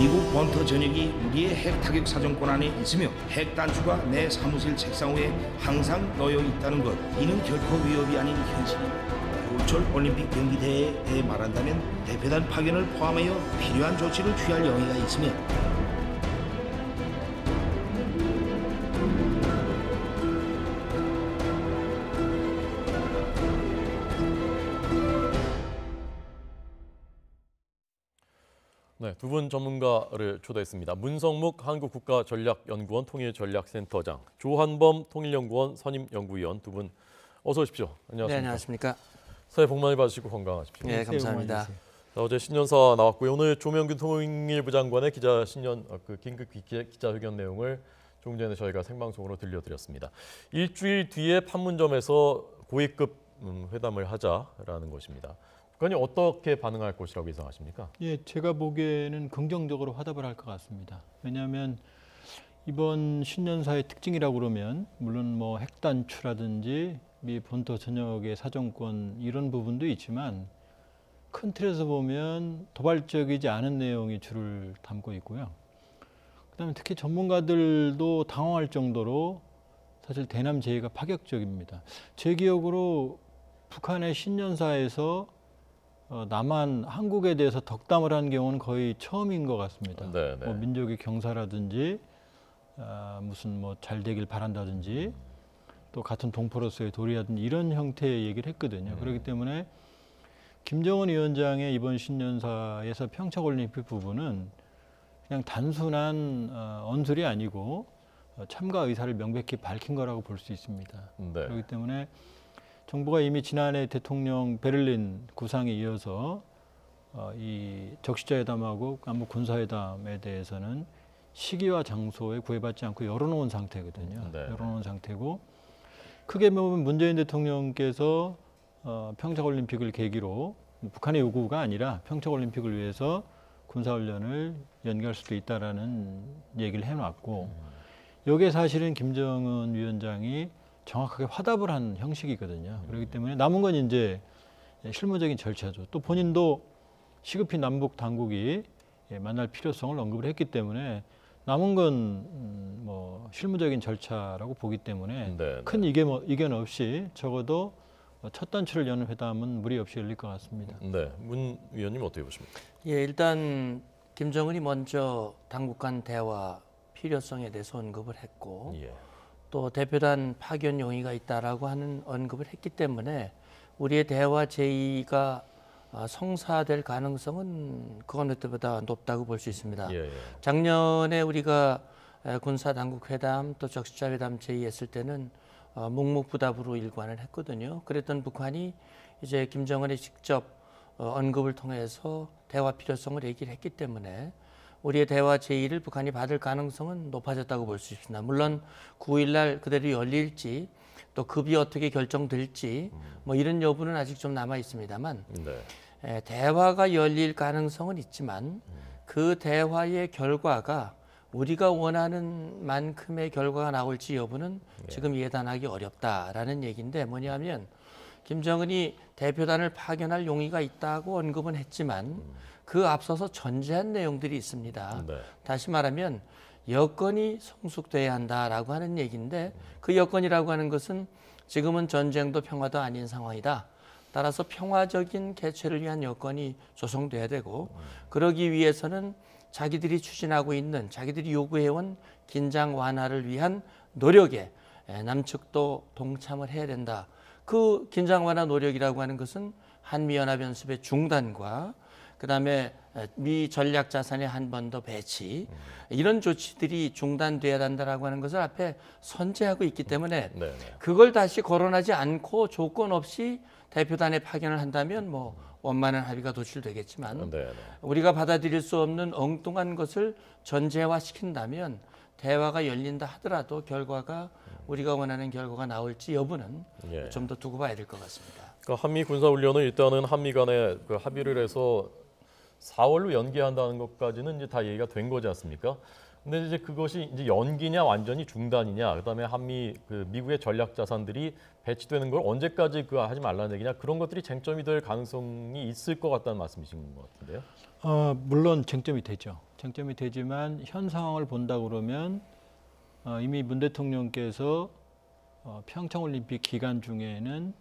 미국 본토 전역이 우리의 핵 타격 사정권 안에 있으며 핵 단추가 내 사무실 책상 위에 항상 놓여 있다는 것, 이는 결코 위협이 아닌 현실입니다. 겨울철 올림픽 경기 대회에 대해 말한다면 대표단 파견을 포함하여 필요한 조치를 취할 용의가 있으며 네, 두 분 전문가를 초대했습니다. 문성묵 한국국가전략연구원 통일전략센터장, 조한범 통일연구원 선임연구위원 두 분 어서 오십시오. 안녕하십니까? 네, 안녕하십니까? 새해 복 많이 받으시고 건강하십시오. 네, 감사합니다. 자, 어제 신년사 나왔고요. 오늘 조명균 통일부 장관의 긴급 기자회견 내용을 조금 전에 저희가 생방송으로 들려드렸습니다. 일주일 뒤에 판문점에서 고위급 회담을 하자라는 것입니다. 북한이 어떻게 반응할 것이라고 예상하십니까? 예, 제가 보기에는 긍정적으로 화답을 할 것 같습니다. 왜냐하면 이번 신년사의 특징이라고 그러면 물론 뭐 핵단추라든지 미 본토 전역의 사정권 이런 부분도 있지만 큰 틀에서 보면 도발적이지 않은 내용이 주를 담고 있고요. 그다음에 특히 전문가들도 당황할 정도로 사실 대남 제의가 파격적입니다. 제 기억으로 북한의 신년사에서 남한, 한국에 대해서 덕담을 한 경우는 거의 처음인 것 같습니다. 뭐 민족의 경사라든지 무슨 뭐 잘 되길 바란다든지 또 같은 동포로서의 도리라든지 이런 형태의 얘기를 했거든요. 그렇기 때문에 김정은 위원장의 이번 신년사에서 평창올림픽 부분은 그냥 단순한 언술이 아니고 참가 의사를 명백히 밝힌 거라고 볼 수 있습니다. 그렇기 때문에 정부가 이미 지난해 대통령 베를린 구상에 이어서 이 적시자회담하고 남북 군사회담에 대해서는 시기와 장소에 구애받지 않고 열어놓은 상태거든요. 열어놓은 상태고 크게 보면 문재인 대통령께서 평창올림픽을 계기로 북한의 요구가 아니라 평창올림픽을 위해서 군사훈련을 연기할 수도 있다라는 얘기를 해놨고 여기에 사실은 김정은 위원장이 정확하게 화답을 한 형식이거든요. 그렇기 때문에 남은 건 이제 실무적인 절차죠. 또 본인도 시급히 남북 당국이 만날 필요성을 언급을 했기 때문에 남은 건 뭐 실무적인 절차라고 보기 때문에 큰 이견 없이 적어도 첫 단추를 여는 회담은 무리 없이 열릴 것 같습니다. 네, 문 위원님 어떻게 보십니까? 예, 일단 김정은이 먼저 당국 간 대화 필요성에 대해서 언급을 했고 또 대표단 파견 용의가 있다라고 하는 언급을 했기 때문에 우리의 대화 제의가 성사될 가능성은 그 어느 때보다 높다고 볼 수 있습니다. 작년에 우리가 군사당국 회담 또 적시자회담 제의했을 때는 묵묵부답으로 일관을 했거든요. 그랬던 북한이 이제 김정은이 직접 언급을 통해서 대화 필요성을 얘기를 했기 때문에 우리의 대화 제의를 북한이 받을 가능성은 높아졌다고 볼 수 있습니다. 물론 9일 날 그대로 열릴지 또 급이 어떻게 결정될지 뭐 이런 여부는 아직 좀 남아 있습니다만 대화가 열릴 가능성은 있지만 그 대화의 결과가 우리가 원하는 만큼의 결과가 나올지 여부는 지금 예단하기 어렵다라는 얘기인데 뭐냐면 김정은이 대표단을 파견할 용의가 있다고 언급은 했지만 그 앞서서 전제한 내용들이 있습니다. 다시 말하면 여건이 성숙돼야 한다라고 하는 얘기인데 그 여건이라고 하는 것은 지금은 전쟁도 평화도 아닌 상황이다. 따라서 평화적인 개최를 위한 여건이 조성돼야 되고 그러기 위해서는 자기들이 추진하고 있는 자기들이 요구해온 긴장 완화를 위한 노력에 남측도 동참을 해야 된다. 그 긴장 완화 노력이라고 하는 것은 한미연합연습의 중단과 그다음에 미 전략 자산의 한 번 더 배치 이런 조치들이 중단돼야 한다라고 하는 것을 앞에 선제하고 있기 때문에 그걸 다시 거론하지 않고 조건 없이 대표단에 파견을 한다면 뭐 원만한 합의가 도출되겠지만 우리가 받아들일 수 없는 엉뚱한 것을 전제화시킨다면 대화가 열린다 하더라도 결과가 우리가 원하는 결과가 나올지 여부는 좀 더 두고 봐야 될 것 같습니다. 그러니까 한미 군사훈련은 일단은 한미 간에 그 합의를 해서 4월로 연기한다는 것까지는 이제 다 얘기가 된 거지 않습니까? 근데 이제 그것이 이제 연기냐 완전히 중단이냐, 그다음에 한미 그 미국의 전략 자산들이 배치되는 걸 언제까지 그 하지 말라는 얘기냐, 그런 것들이 쟁점이 될 가능성이 있을 것 같다는 말씀이신 것 같은데요. 물론 쟁점이 되죠. 쟁점이 되지만 현 상황을 본다 그러면 이미 문 대통령께서 평창 올림픽 기간 중에는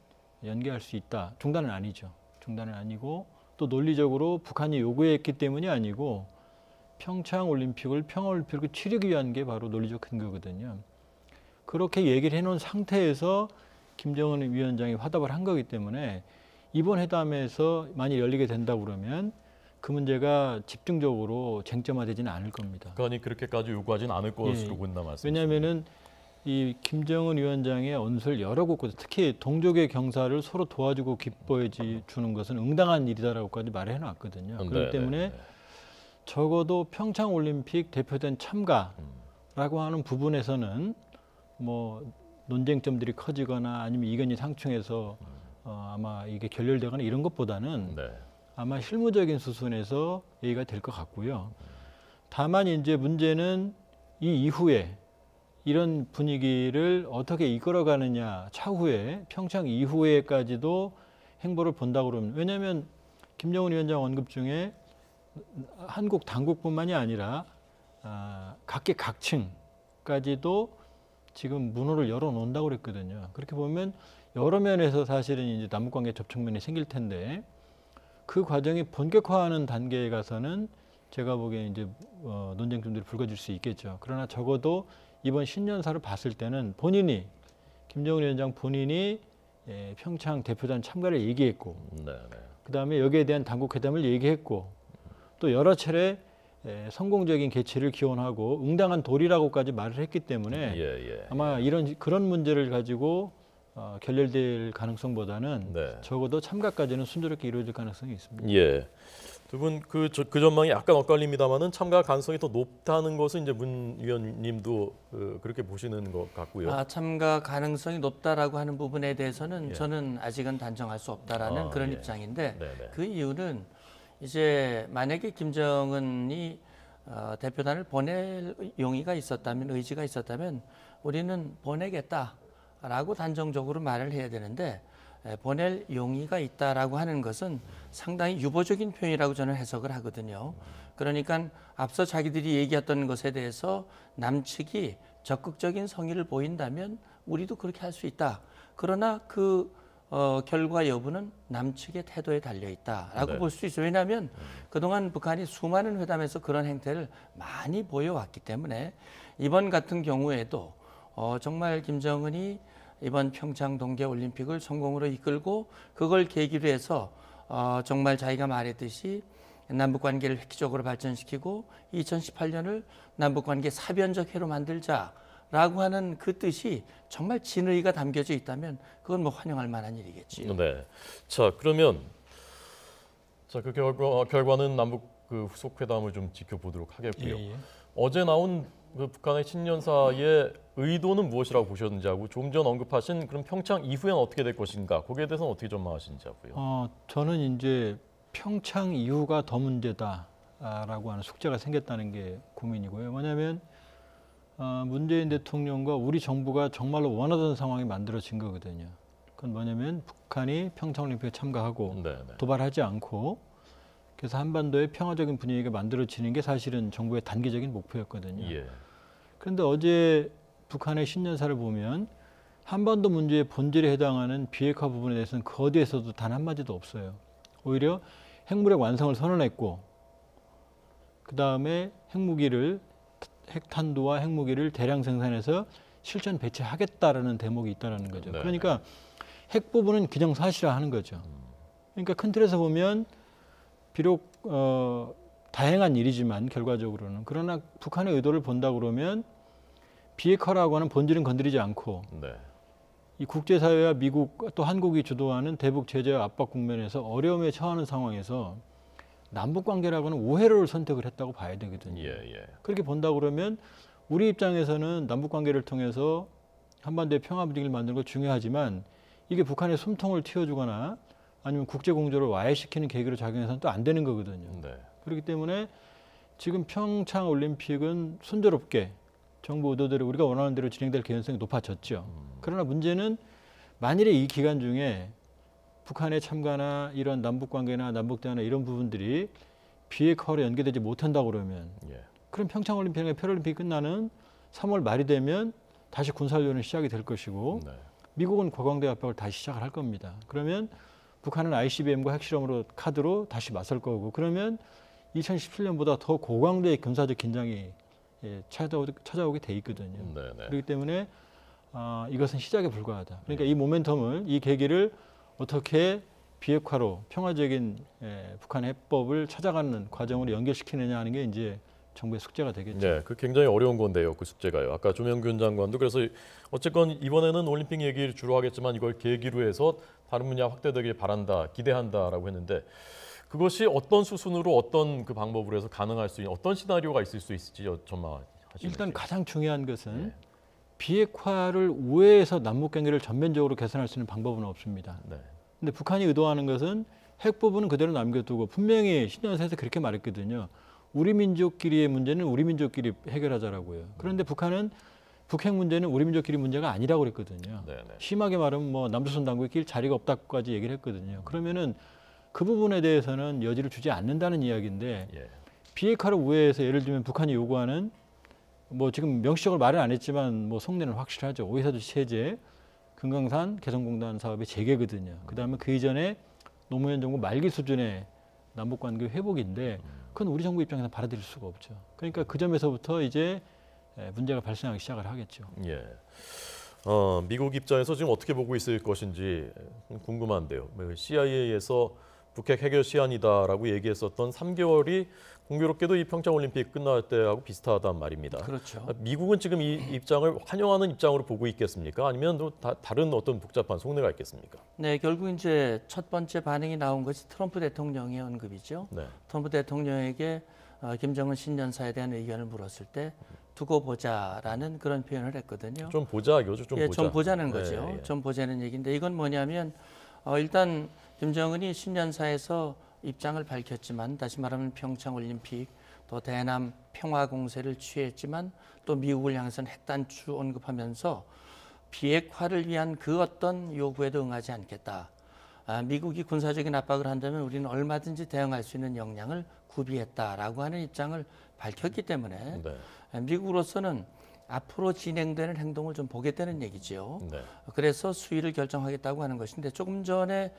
연기할 수 있다. 중단은 아니죠. 중단은 아니고 또 논리적으로 북한이 요구했기 때문이 아니고 평창 올림픽을 평화올림픽을 치르기 위한 게 바로 논리적 근거거든요. 그렇게 얘기를 해놓은 상태에서 김정은 위원장이 화답을 한 거기 때문에 이번 회담에서 만약 열리게 된다 그러면 그 문제가 집중적으로 쟁점화되지는 않을 겁니다. 북한이 그렇게까지 요구하지는 않을 것으로 본다 말씀. 왜냐하면은 이 김정은 위원장의 언설 여러 곳에서 특히 동족의 경사를 서로 도와주고 기뻐해 주는 것은 응당한 일이다라고까지 말을 해놨거든요. 그렇기 때문에 적어도 평창 올림픽 대표된 참가라고 하는 부분에서는 뭐 논쟁점들이 커지거나 아니면 이견이 상충해서 아마 이게 결렬되거나 이런 것보다는 아마 실무적인 수순에서 얘기가 될 것 같고요. 다만 이제 문제는 이 이후에 이런 분위기를 어떻게 이끌어가느냐, 차후에 평창 이후에까지도 행보를 본다 그러면, 왜냐하면 김정은 위원장 언급 중에 한국 당국뿐만이 아니라 각계 각층까지도 지금 문호를 열어놓는다고 그랬거든요. 그렇게 보면 여러 면에서 사실은 이제 남북관계 접촉면이 생길 텐데 그 과정이 본격화하는 단계에 가서는 제가 보기에는 이제 논쟁점들이 불거질 수 있겠죠. 그러나 적어도 이번 신년사를 봤을 때는 본인이 김정은 위원장 본인이 평창 대표단 참가를 얘기했고, 그다음에 여기에 대한 당국 회담을 얘기했고, 또 여러 차례 성공적인 개최를 기원하고 응당한 도리라고까지 말을 했기 때문에 아마 그런 문제를 가지고 결렬될 가능성보다는 적어도 참가까지는 순조롭게 이루어질 가능성이 있습니다. 두 분 그 전망이 약간 엇갈립니다만은 참가 가능성이 더 높다는 것은 이제 문 위원님도 그렇게 보시는 것 같고요. 참가 가능성이 높다라고 하는 부분에 대해서는 저는 아직은 단정할 수 없다라는 그런 입장인데 그 이유는 이제 만약에 김정은이 대표단을 보낼 용의가 있었다면, 의지가 있었다면 우리는 보내겠다라고 단정적으로 말을 해야 되는데 보낼 용의가 있다라고 하는 것은 상당히 유보적인 표현이라고 저는 해석을 하거든요. 그러니까 앞서 자기들이 얘기했던 것에 대해서 남측이 적극적인 성의를 보인다면 우리도 그렇게 할 수 있다. 그러나 그 결과 여부는 남측의 태도에 달려 있다라고 볼 수 있어요. 왜냐하면 그동안 북한이 수많은 회담에서 그런 행태를 많이 보여왔기 때문에 이번 같은 경우에도 정말 김정은이 이번 평창 동계올림픽을 성공으로 이끌고 그걸 계기로 해서 정말 자기가 말했듯이 남북관계를 획기적으로 발전시키고 2018년을 남북관계 사변적 해로 만들자라고 하는 그 뜻이 정말 진의가 담겨져 있다면 그건 뭐 환영할 만한 일이겠지요. 자, 그러면 그 결과는 남북 그 후속 회담을 좀 지켜보도록 하겠고요. 어제 나온 그 북한의 신년사의 의도는 무엇이라고 보셨는지 하고 조금 전 언급하신 그럼 평창 이후에는 어떻게 될 것인가, 거기에 대해서는 어떻게 전망하시는지 하고요. 저는 이제 평창 이후가 더 문제다라고 하는 숙제가 생겼다는 게 고민이고요. 왜냐하면 문재인 대통령과 우리 정부가 정말로 원하던 상황이 만들어진 거거든요. 그건 뭐냐면 북한이 평창올림픽에 참가하고 도발하지 않고 그래서 한반도의 평화적인 분위기가 만들어지는 게 사실은 정부의 단기적인 목표였거든요. 그런데 어제 북한의 신년사를 보면 한반도 문제의 본질에 해당하는 비핵화 부분에 대해서는 그 어디에서도 단 한마디도 없어요. 오히려 핵무력 완성을 선언했고 그다음에 핵탄두와 핵무기를 대량 생산해서 실전 배치하겠다라는 대목이 있다는 거죠. 그러니까 핵 부분은 기정사실화하는 거죠. 그러니까 큰 틀에서 보면 비록 다행한 일이지만 결과적으로는, 그러나 북한의 의도를 본다 그러면 비핵화라고 하는 본질은 건드리지 않고 이 국제사회와 미국 또 한국이 주도하는 대북 제재와 압박 국면에서 어려움에 처하는 상황에서 남북관계라고는 우회로를 선택을 했다고 봐야 되거든요. 그렇게 본다 그러면 우리 입장에서는 남북관계를 통해서 한반도의 평화 분위기를 만드는 것 중요하지만 이게 북한의 숨통을 틔워주거나 아니면 국제공조를 와해시키는 계기로 작용해서는 또 안 되는 거거든요. 그렇기 때문에 지금 평창 올림픽은 순조롭게 정부 의도대로 우리가 원하는 대로 진행될 개연성이 높아졌죠. 그러나 문제는 만일에 이 기간 중에 북한의 참가나 이런 남북관계나 남북대화나 이런 부분들이 비핵화로 연계되지 못한다고 그러면 그럼 평창올림픽이나 패럴림픽이 끝나는 3월 말이 되면 다시 군사훈련이 시작이 될 것이고 미국은 과광대 압박을 다시 시작을 할 겁니다. 그러면 북한은 ICBM과 핵실험으로 카드로 다시 맞설 거고 그러면 2017년보다 더 고강도의 군사적 긴장이 찾아오게 돼 있거든요. 그렇기 때문에 이것은 시작에 불과하다. 그러니까 이 모멘텀을, 이 계기를 어떻게 비핵화로 평화적인 북한 해법을 찾아가는 과정으로 연결시키느냐 하는 게 이제 정부의 숙제가 되겠죠. 네, 그 굉장히 어려운 건데요, 그 숙제가요. 아까 조명균 장관도 그래서 어쨌건 이번에는 올림픽 얘기를 주로 하겠지만 이걸 계기로 해서 다른 분야 확대되길 바란다, 기대한다라고 했는데 그것이 어떤 수순으로 어떤 그 방법으로 해서 가능할 수 있는 어떤 시나리오가 있을 수 있을지 전망하시는지. 일단 가장 중요한 것은 비핵화를 우회해서 남북 관계를 전면적으로 개선할 수 있는 방법은 없습니다. 근데 북한이 의도하는 것은 핵 부분은 그대로 남겨두고 분명히 신년사에서 그렇게 말했거든요. 우리 민족끼리의 문제는 우리 민족끼리 해결하자라고요. 그런데 북한은 북핵 문제는 우리 민족끼리 문제가 아니라고 그랬거든요. 심하게 말하면 뭐 남조선 당국에 낄 자리가 없다고까지 얘기를 했거든요. 그러면은 그 부분에 대해서는 여지를 주지 않는다는 이야기인데 비핵화를 우회해서 예를 들면 북한이 요구하는 뭐 지금 명시적으로 말은 안 했지만 뭐 속내는 확실하죠. 오해사도시 체제, 금강산 개성공단 사업의 재개거든요. 그다음에 그 이전에 노무현 정부 말기 수준의 남북관계 회복인데 그건 우리 정부 입장에서 받아들일 수가 없죠. 그러니까 그 점에서부터 이제 문제가 발생하기 시작을 하겠죠. 미국 입장에서 지금 어떻게 보고 있을 것인지 궁금한데요. CIA에서 북핵 해결 시한이다라고 얘기했었던 3개월이 공교롭게도 이 평창올림픽 끝날 때하고 비슷하단 말입니다. 그렇죠. 미국은 지금 이 입장을 환영하는 입장으로 보고 있겠습니까? 아니면 또 다른 어떤 복잡한 속내가 있겠습니까? 네, 결국 이제 첫 번째 반응이 나온 것이 트럼프 대통령의 언급이죠. 트럼프 대통령에게 김정은 신년사에 대한 의견을 물었을 때 두고 보자라는 그런 표현을 했거든요. 좀 보자 이거죠. 좀 보자는 거죠. 좀 보자는 얘기인데 이건 뭐냐면 일단 김정은이 신년사에서 입장을 밝혔지만 다시 말하면 평창올림픽 또 대남 평화 공세를 취했지만 또 미국을 향해서는 핵단추 언급하면서 비핵화를 위한 그 어떤 요구에도 응하지 않겠다. 미국이 군사적인 압박을 한다면 우리는 얼마든지 대응할 수 있는 역량을 구비했다라고 하는 입장을 밝혔기 때문에 미국으로서는 앞으로 진행되는 행동을 좀 보겠다는 얘기죠. 그래서 수위를 결정하겠다고 하는 것인데 조금 전에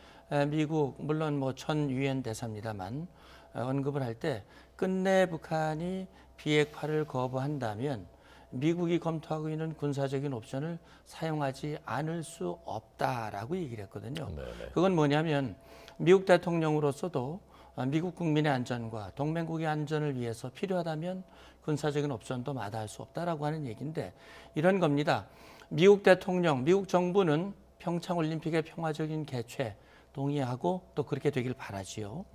미국 물론 뭐 전 유엔 대사입니다만 언급을 할 때 끝내 북한이 비핵화를 거부한다면 미국이 검토하고 있는 군사적인 옵션을 사용하지 않을 수 없다라고 얘기를 했거든요. 그건 뭐냐면 미국 대통령으로서도 미국 국민의 안전과 동맹국의 안전을 위해서 필요하다면 군사적인 옵션도 마다할 수 없다라고 하는 얘기인데 이런 겁니다. 미국 대통령, 미국 정부는 평창올림픽의 평화적인 개최 동의하고 또 그렇게 되길 바라지요.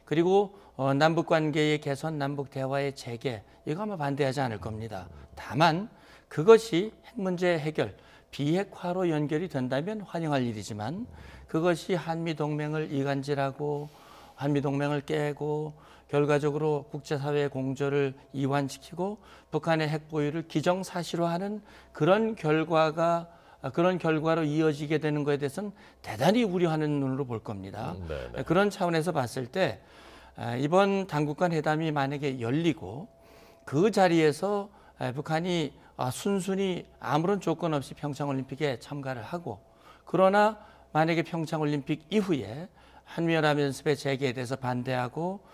그리고 남북관계의 개선, 남북대화의 재개 이거 아마 반대하지 않을 겁니다. 다만 그것이 핵 문제 해결, 비핵화로 연결이 된다면 환영할 일이지만 그것이 한미동맹을 이간질하고 한미동맹을 깨고 결과적으로 국제사회의 공조를 이완시키고 북한의 핵 보유를 기정사실화하는 그런 결과로 이어지게 되는 것에 대해서는 대단히 우려하는 눈으로 볼 겁니다. 그런 차원에서 봤을 때 이번 당국간 회담이 만약에 열리고 그 자리에서 북한이 순순히 아무런 조건 없이 평창올림픽에 참가를 하고 그러나 만약에 평창올림픽 이후에 한미연합연습의 재개에 대해서 반대하고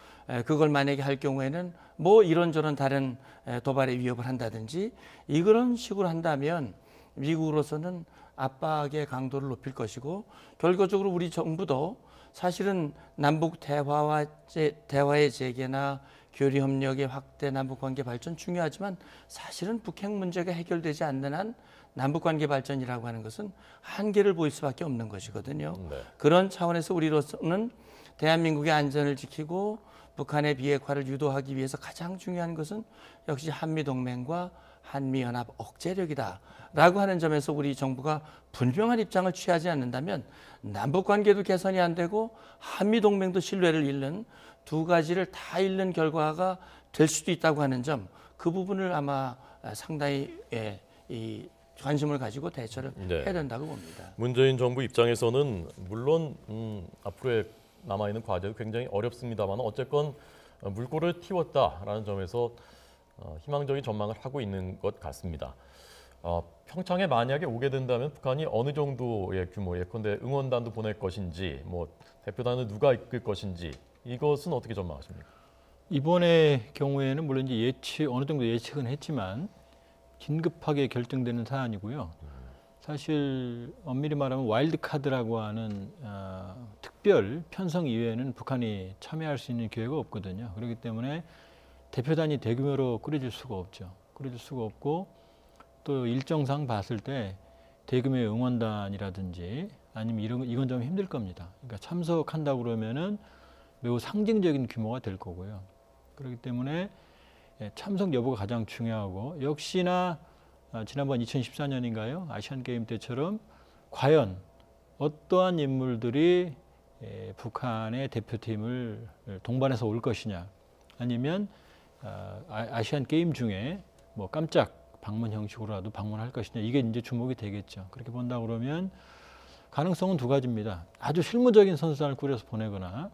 그걸 만약에 할 경우에는 뭐 이런저런 다른 도발의 위협을 한다든지 이런 식으로 한다면 미국으로서는 압박의 강도를 높일 것이고 결과적으로 우리 정부도 사실은 남북 대화의 재개나 교류 협력의 확대, 남북 관계 발전 중요하지만 사실은 북핵 문제가 해결되지 않는 한 남북 관계 발전이라고 하는 것은 한계를 보일 수밖에 없는 것이거든요. 그런 차원에서 우리로서는 대한민국의 안전을 지키고 북한의 비핵화를 유도하기 위해서 가장 중요한 것은 역시 한미동맹과 한미연합 억제력이다라고 하는 점에서 우리 정부가 분명한 입장을 취하지 않는다면 남북관계도 개선이 안 되고 한미동맹도 신뢰를 잃는 두 가지를 다 잃는 결과가 될 수도 있다고 하는 점, 그 부분을 아마 상당히 이 관심을 가지고 대처를 해야 된다고 봅니다. 문재인 정부 입장에서는 물론 앞으로의 남아있는 과제도 굉장히 어렵습니다만 어쨌건 물꼬를 틔웠다라는 점에서 희망적인 전망을 하고 있는 것 같습니다. 평창에 만약에 오게 된다면 북한이 어느 정도의 규모, 예컨대 응원단도 보낼 것인지, 뭐 대표단은 누가 이끌 것인지, 이것은 어떻게 전망하십니까? 이번의 경우에는 물론 이제 어느 정도 예측은 했지만 긴급하게 결정되는 사안이고요. 사실 엄밀히 말하면 와일드 카드라고 하는 특별 편성 이외에는 북한이 참여할 수 있는 기회가 없거든요. 그렇기 때문에 대표단이 대규모로 꾸려질 수가 없죠. 꾸려질 수가 없고 또 일정상 봤을 때 대규모의 응원단이라든지 아니면 이건 좀 힘들 겁니다. 그러니까 참석한다고 그러면은 매우 상징적인 규모가 될 거고요. 그렇기 때문에 참석 여부가 가장 중요하고 역시나 지난번 2014년인가요? 아시안게임 때처럼 과연 어떠한 인물들이 북한의 대표팀을 동반해서 올 것이냐 아니면 아시안게임 중에 뭐 깜짝 방문 형식으로라도 방문할 것이냐 이게 이제 주목이 되겠죠. 그렇게 본다 그러면 가능성은 두 가지입니다. 아주 실무적인 선수단을 꾸려서 보내거나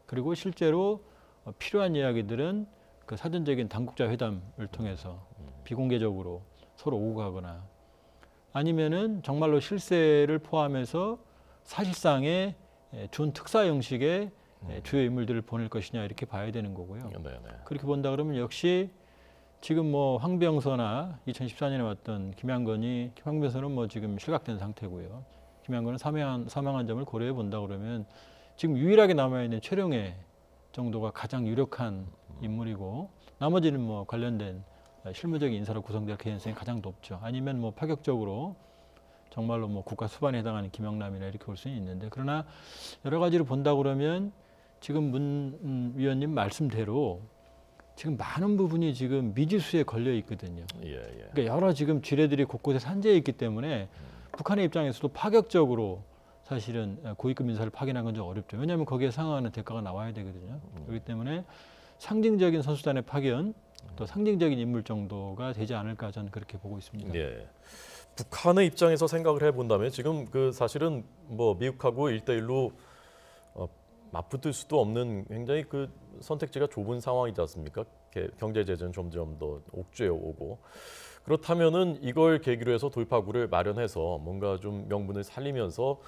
그리고 실제로 필요한 이야기들은 그 사전적인 당국자 회담을 통해서 비공개적으로 서로 오고 가거나 아니면은 정말로 실세를 포함해서 사실상의 준 특사 형식의 주요 인물들을 보낼 것이냐 이렇게 봐야 되는 거고요. 그렇게 본다 그러면 역시 지금 뭐 황병서나 2014년에 왔던 황병서는 뭐 지금 실각된 상태고요. 김양건은 사망한 점을 고려해 본다 그러면 지금 유일하게 남아있는 최룡해 정도가 가장 유력한 인물이고 나머지는 뭐 관련된 실무적인 인사로 구성될 가능성이 가장 높죠. 아니면 뭐 파격적으로 정말로 뭐 국가 수반에 해당하는 김영남이나 이렇게 볼 수는 있는데 그러나 여러 가지로 본다 그러면 지금 문 위원님 말씀대로 지금 많은 부분이 지금 미지수에 걸려 있거든요. 그러니까 여러 지금 지뢰들이 곳곳에 산재해 있기 때문에 북한의 입장에서도 파격적으로 사실은 고위급 인사를 파견한 건 좀 어렵죠. 왜냐하면 거기에 상응하는 대가가 나와야 되거든요. 그렇기 때문에 상징적인 선수단의 파견 또 상징적인 인물 정도가 되지 않을까 저는 그렇게 보고 있습니다. 북한의 입장에서 생각을 해본다면 지금 그 사실은 뭐 미국하고 1대1로 맞붙을 수도 없는 굉장히 그 선택지가 좁은 상황이지 않습니까? 경제 제재는 점점 더 옥죄어 오고 그렇다면은 이걸 계기로 해서 돌파구를 마련해서 뭔가 좀 명분을 살리면서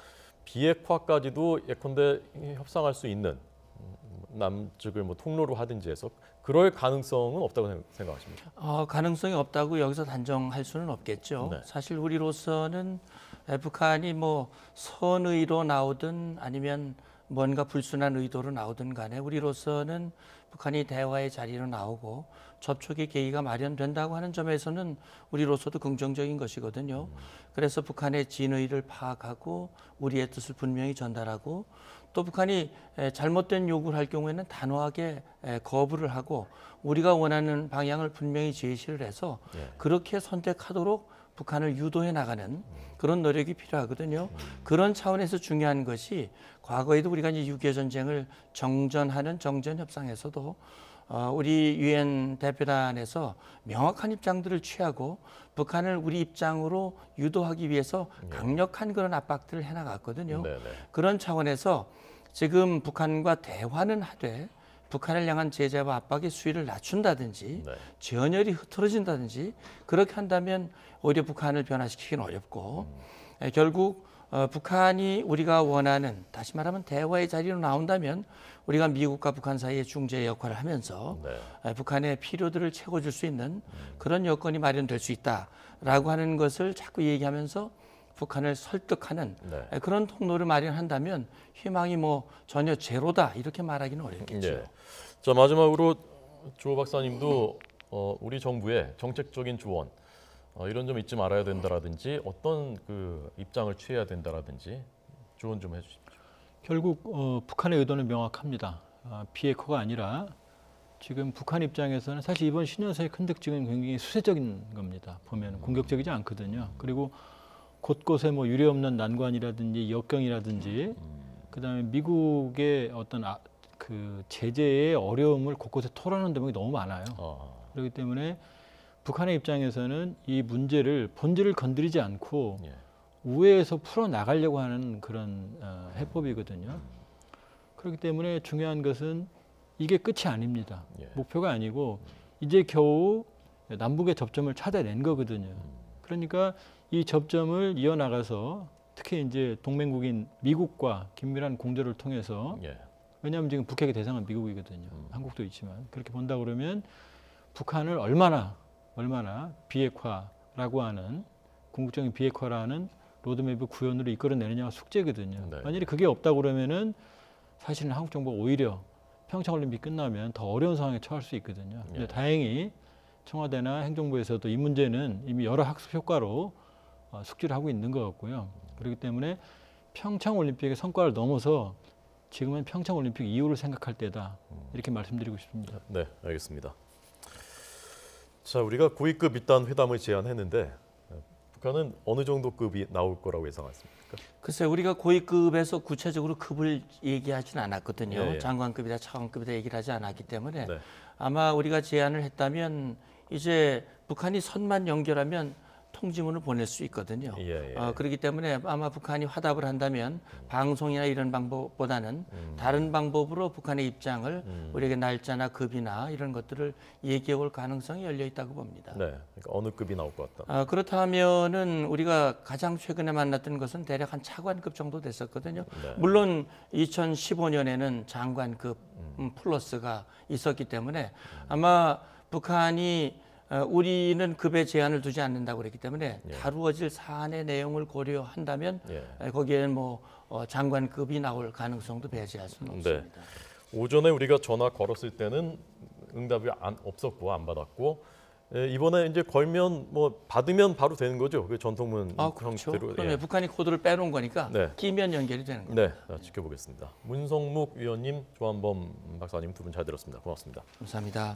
비핵화까지도 예컨대 협상할 수 있는 남측을 뭐 통로로 하든지 해서 그럴 가능성은 없다고 생각하십니까? 가능성이 없다고 여기서 단정할 수는 없겠죠. 사실 우리로서는 북한이 뭐 선의로 나오든 아니면 뭔가 불순한 의도로 나오든 간에 우리로서는 북한이 대화의 자리로 나오고 접촉의 계기가 마련된다고 하는 점에서는 우리로서도 긍정적인 것이거든요. 그래서 북한의 진의를 파악하고 우리의 뜻을 분명히 전달하고 또 북한이 잘못된 요구를 할 경우에는 단호하게 거부를 하고 우리가 원하는 방향을 분명히 제시를 해서 그렇게 선택하도록 북한을 유도해 나가는 그런 노력이 필요하거든요. 그런 차원에서 중요한 것이 과거에도 우리가 이제 6.25 전쟁을 정전하는 정전 협상에서도 우리 유엔 대표단에서 명확한 입장들을 취하고 북한을 우리 입장으로 유도하기 위해서 강력한 그런 압박들을 해나갔거든요. 그런 차원에서 지금 북한과 대화는 하되 북한을 향한 제재와 압박의 수위를 낮춘다든지 전열이 흐트러진다든지 그렇게 한다면 오히려 북한을 변화시키기는 어렵고 결국 북한이 우리가 원하는 다시 말하면 대화의 자리로 나온다면 우리가 미국과 북한 사이의 중재 역할을 하면서 북한의 필요들을 채워줄 수 있는 그런 여건이 마련될 수 있다라고 하는 것을 자꾸 얘기하면서 북한을 설득하는 그런 통로를 마련한다면 희망이 뭐 전혀 제로다 이렇게 말하기는 어렵겠죠. 자 마지막으로 주호 박사님도 우리 정부의 정책적인 조언 이런 점 잊지 말아야 된다라든지 어떤 그 입장을 취해야 된다라든지 조언 좀 해주십시오. 결국 북한의 의도는 명확합니다. 비핵화가 아니라 지금 북한 입장에서는 사실 이번 신년사의 큰 특징은 굉장히 수세적인 겁니다. 보면 공격적이지 않거든요. 그리고 곳곳에 뭐 유례없는 난관이라든지 역경이라든지 그다음에 미국의 어떤 그 제재의 어려움을 곳곳에 토로하는 대목이 너무 많아요. 그렇기 때문에 북한의 입장에서는 이 문제를 본질을 건드리지 않고 우회에서 풀어 나가려고 하는 그런 해법이거든요. 그렇기 때문에 중요한 것은 이게 끝이 아닙니다. 목표가 아니고 이제 겨우 남북의 접점을 찾아낸 거거든요. 그러니까 이 접점을 이어나가서 특히 이제 동맹국인 미국과 긴밀한 공조를 통해서 왜냐하면 지금 북핵의 대상은 미국이거든요. 한국도 있지만 그렇게 본다 그러면 북한을 얼마나 비핵화라고 하는 궁극적인 비핵화라는 로드맵의 구현으로 이끌어내느냐가 숙제거든요. 만약에 그게 없다 그러면은 사실은 한국 정부가 오히려 평창올림픽 끝나면 더 어려운 상황에 처할 수 있거든요. 근데 다행히 청와대나 행정부에서도 이 문제는 이미 여러 학습 효과로 숙지를 하고 있는 것 같고요. 그렇기 때문에 평창올림픽의 성과를 넘어서 지금은 평창올림픽 이후를 생각할 때다. 이렇게 말씀드리고 싶습니다. 네, 알겠습니다. 자, 우리가 고위급 입단 회담을 제안했는데 북한은 어느 정도 급이 나올 거라고 예상하십니까? 글쎄 우리가 고위급에서 구체적으로 급을 얘기하지는 않았거든요. 장관급이다 차관급이다 얘기를 하지 않았기 때문에 아마 우리가 제안을 했다면 이제 북한이 선만 연결하면 통지문을 보낼 수 있거든요. 그렇기 때문에 아마 북한이 화답을 한다면 방송이나 이런 방법보다는 다른 방법으로 북한의 입장을 우리에게 날짜나 급이나 이런 것들을 얘기해 올 가능성이 열려 있다고 봅니다. 네, 그러니까 어느 급이 나올 것 같다. 그렇다면은 우리가 가장 최근에 만났던 것은 대략 한 차관급 정도 됐었거든요. 물론 2015년에는 장관급 플러스가 있었기 때문에 아마 북한이 우리는 급의 제한을 두지 않는다고 그랬기 때문에 다루어질 사안의 내용을 고려한다면 거기에는 뭐 장관급이 나올 가능성도 배제할 수는 없습니다. 오전에 우리가 전화 걸었을 때는 응답이 없었고 안 받았고 이번에 이제 걸면 뭐 받으면 바로 되는 거죠. 그 전통문 그렇죠. 형태로. 그러면 북한이 코드를 빼놓은 거니까 끼면 연결이 되는 거예요. 네, 지켜보겠습니다. 문성묵 위원님, 조한범 박사님 두 분 잘 들었습니다. 고맙습니다. 감사합니다.